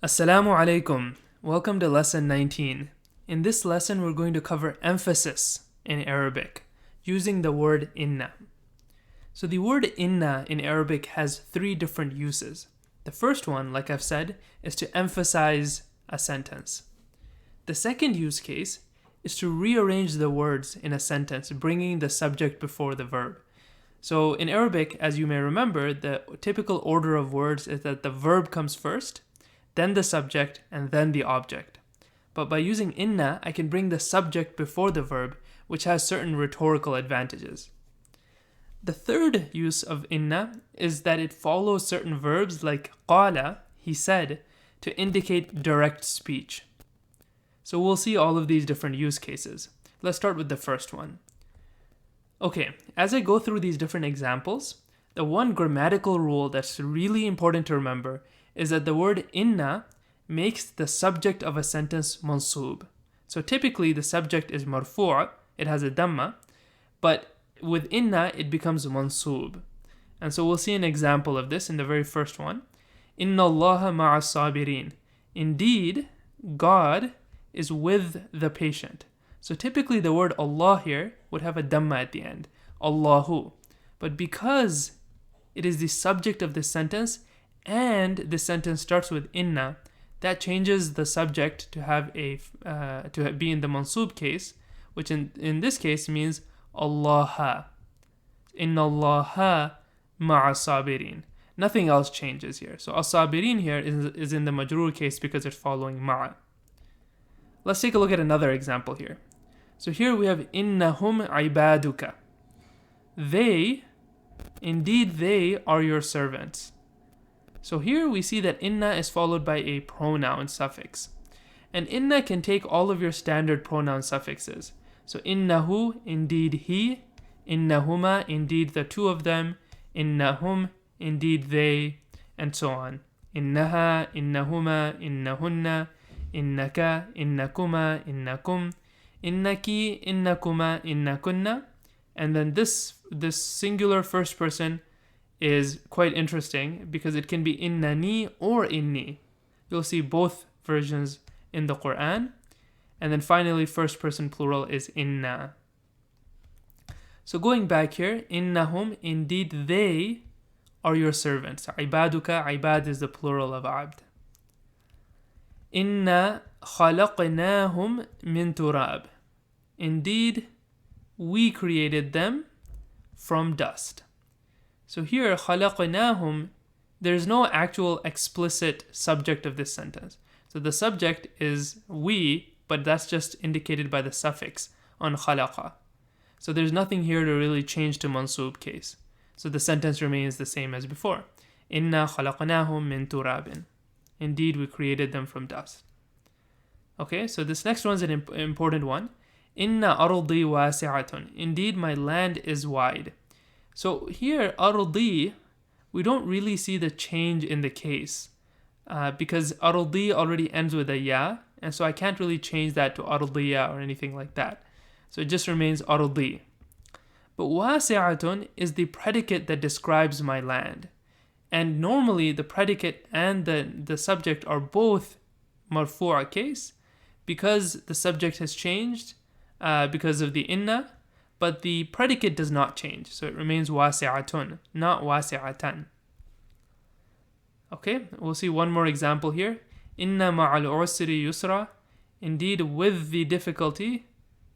Assalamu alaikum. Welcome to lesson 19. In this lesson, we're going to cover emphasis in Arabic using the word inna. So the word inna in Arabic has three different uses. The first one, like I've said, is to emphasize a sentence. The second use case is to rearrange the words in a sentence, bringing the subject before the verb. So in Arabic, as you may remember, the typical order of words is that the verb comes first, then the subject, and then the object. But by using inna, I can bring the subject before the verb, which has certain rhetorical advantages. The third use of inna is that it follows certain verbs like qala, he said, to indicate direct speech. So we'll see all of these different use cases. Let's start with the first one. Okay, as I go through these different examples, the one grammatical rule that's really important to remember is that the word inna makes the subject of a sentence mansub. So typically the subject is marfu', it has a dhamma, but with inna it becomes mansub. And so we'll see an example of this in the very first one. Inna Allaha ma'a sabirin. Indeed, God is with the patient. So typically the word Allah here would have a dhamma at the end, Allahu. But because it is the subject of this sentence, and the sentence starts with inna, that changes the subject to have to be in the mansub case, which in this case means Allah. Inna Allaha ma'a sabirin. Nothing else changes here. So as-sabirin here is in the majroor case because it's following ma'a. Let's take a look at another example here. So here we have innahum ibaduka. Indeed they are your servants. So here we see that inna is followed by a pronoun suffix. And inna can take all of your standard pronoun suffixes. So innahu, indeed he, innahuma, indeed the two of them, innahum, indeed they, and so on. Innaha, innahuma, innahunna, innaka, innakuma, innakum, innaki, innakuma, innakunna. And then this singular first person is quite interesting because it can be innani or inni. You'll see both versions in the Quran. And then finally, first person plural is inna. So going back here, innahum, indeed they are your servants. Ibaduka, ibad is the plural of abd. Inna khalaqnahum min turab. Indeed, we created them from dust. So here, خَلَقْنَاهُمْ, there's no actual explicit subject of this sentence. So the subject is we, but that's just indicated by the suffix on khalaqa. So there's nothing here to really change to mansub case. So the sentence remains the same as before. إِنَّا خَلَقْنَاهُمْ مِن تُرَابٍ. Indeed, we created them from dust. Okay, so this next one's an important one. إِنَّ أَرْضِي وَاسِعَةٌ. Indeed, my land is wide. So here, ardi, we don't really see the change in the case because ardi already ends with a ya, and so I can't really change that to ardiya or anything like that. So it just remains ardi. But wasi'atun is the predicate that describes my land. And normally the predicate and the subject are both marfu'a case because the subject has changed because of the inna, but the predicate does not change, so it remains wasi'atun, not wasi'atan. Okay, we'll see one more example here. Inna ma'al usri yusra. Indeed, with the difficulty,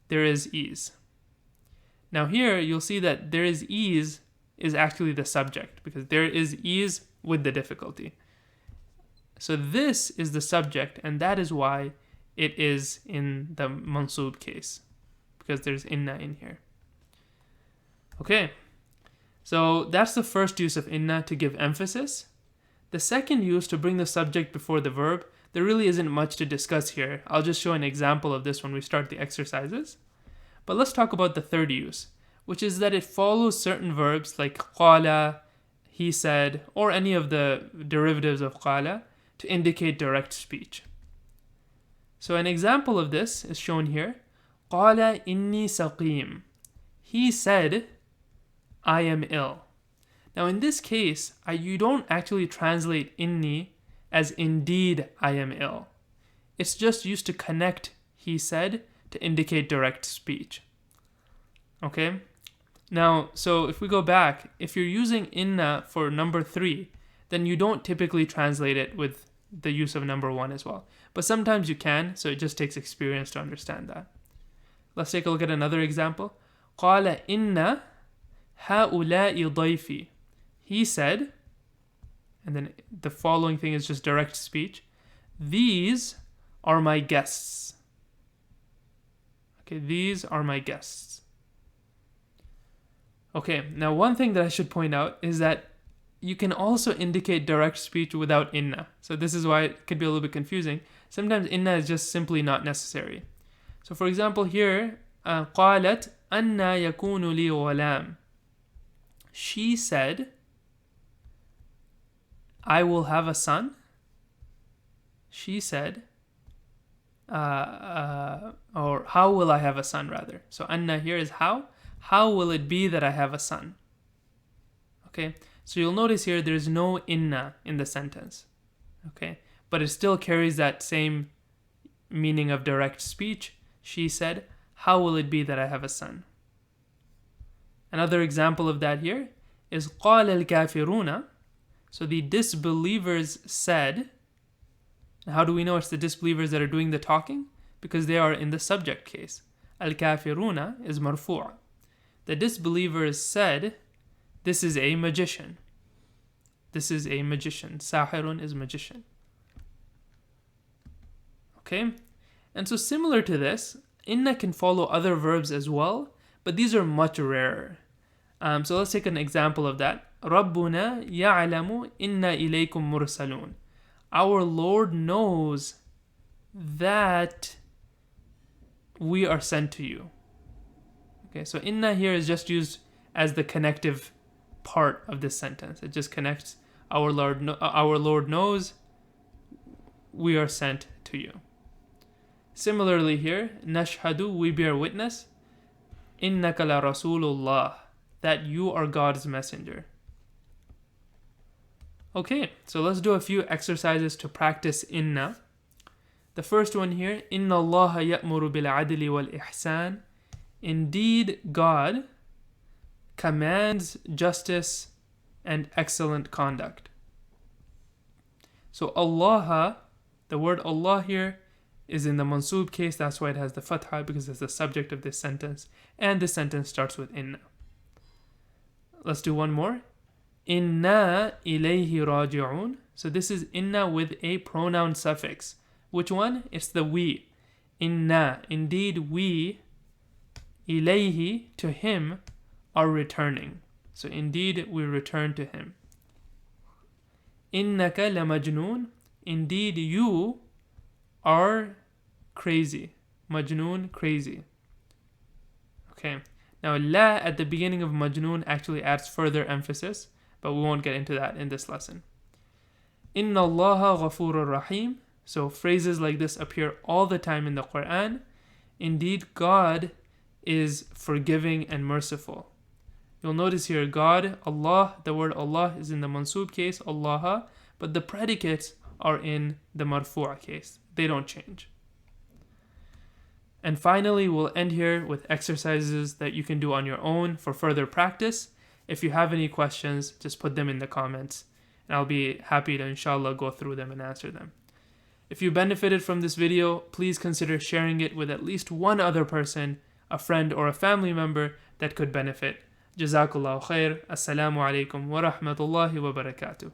there is ease. Now here, you'll see that there is ease is actually the subject, because there is ease with the difficulty. So this is the subject, and that is why it is in the mansub case, because there's inna in here. Okay, so that's the first use of inna, to give emphasis. The second use, to bring the subject before the verb, there really isn't much to discuss here. I'll just show an example of this when we start the exercises. But let's talk about the third use, which is that it follows certain verbs like qala, he said, or any of the derivatives of qala to indicate direct speech. So an example of this is shown here. Qala inni saqim. He said, I am ill. Now in this case, you don't actually translate inni as indeed I am ill. It's just used to connect he said to indicate direct speech. Okay? Now, so if we go back, if you're using inna for number 3, then you don't typically translate it with the use of number 1 as well. But sometimes you can, so it just takes experience to understand that. Let's take a look at another example. قال إن هؤلاء ضيفي. He said, and then the following thing is just direct speech. These are my guests. Okay, these are my guests. Okay, now one thing that I should point out is that you can also indicate direct speech without inna. So this is why it could be a little bit confusing. Sometimes inna is just simply not necessary. So for example here, قالت أن يكون لي غلام. She said, I will have a son. She said, or how will I have a son rather. So anna here is how. How will it be that I have a son? Okay, so you'll notice here there's no inna in the sentence. Okay, but it still carries that same meaning of direct speech. She said, how will it be that I have a son? Another example of that here is قال الكافرون. So the disbelievers said. And how do we know it's the disbelievers that are doing the talking? Because they are in the subject case. Al-kafiruna is marfu'. The disbelievers said, this is a magician. This is a magician. Sahirun is magician. Okay? And so similar to this, inna can follow other verbs as well, but these are much rarer. So let's take an example of that. رَبُّنَا يَعْلَمُ إِنَّا إِلَيْكُمْ مُرْسَلُونَ. Our Lord knows that we are sent to you. Okay, so inna here is just used as the connective part of this sentence. It just connects our Lord knows we are sent to you. Similarly here, nashhadu, we bear witness, innaka la rasulullah, that you are God's messenger. Okay, so let's do a few exercises to practice inna. The first one here, inna Allah ya'muru bil adli wal ihsan. Indeed, God commands justice and excellent conduct. So Allah, the word Allah here is in the mansub case, that's why it has the fatha, because it's the subject of this sentence, and this sentence starts with inna. Let's do one more. Inna ilayhi raji'un. So this is inna with a pronoun suffix. Which one? It's the we. Inna, indeed we, ilayhi, to him, are returning. So indeed we return to him. Innaka lamajnoon. Indeed you are crazy. Majnoon, crazy. Okay. Now la at the beginning of majnoon actually adds further emphasis, but we won't get into that in this lesson. Inna Allaha ghafurur rahim. So phrases like this appear all the time in the Quran. Indeed, God is forgiving and merciful. You'll notice here, God, Allah, the word Allah is in the mansub case, Allah, but the predicates are in the marfu' case. They don't change. And finally, we'll end here with exercises that you can do on your own for further practice. If you have any questions, just put them in the comments, and I'll be happy to inshallah go through them and answer them. If you benefited from this video, please consider sharing it with at least one other person, a friend or a family member that could benefit. Jazakallahu khair. Assalamu alaikum wa rahmatullahi wa barakatuh.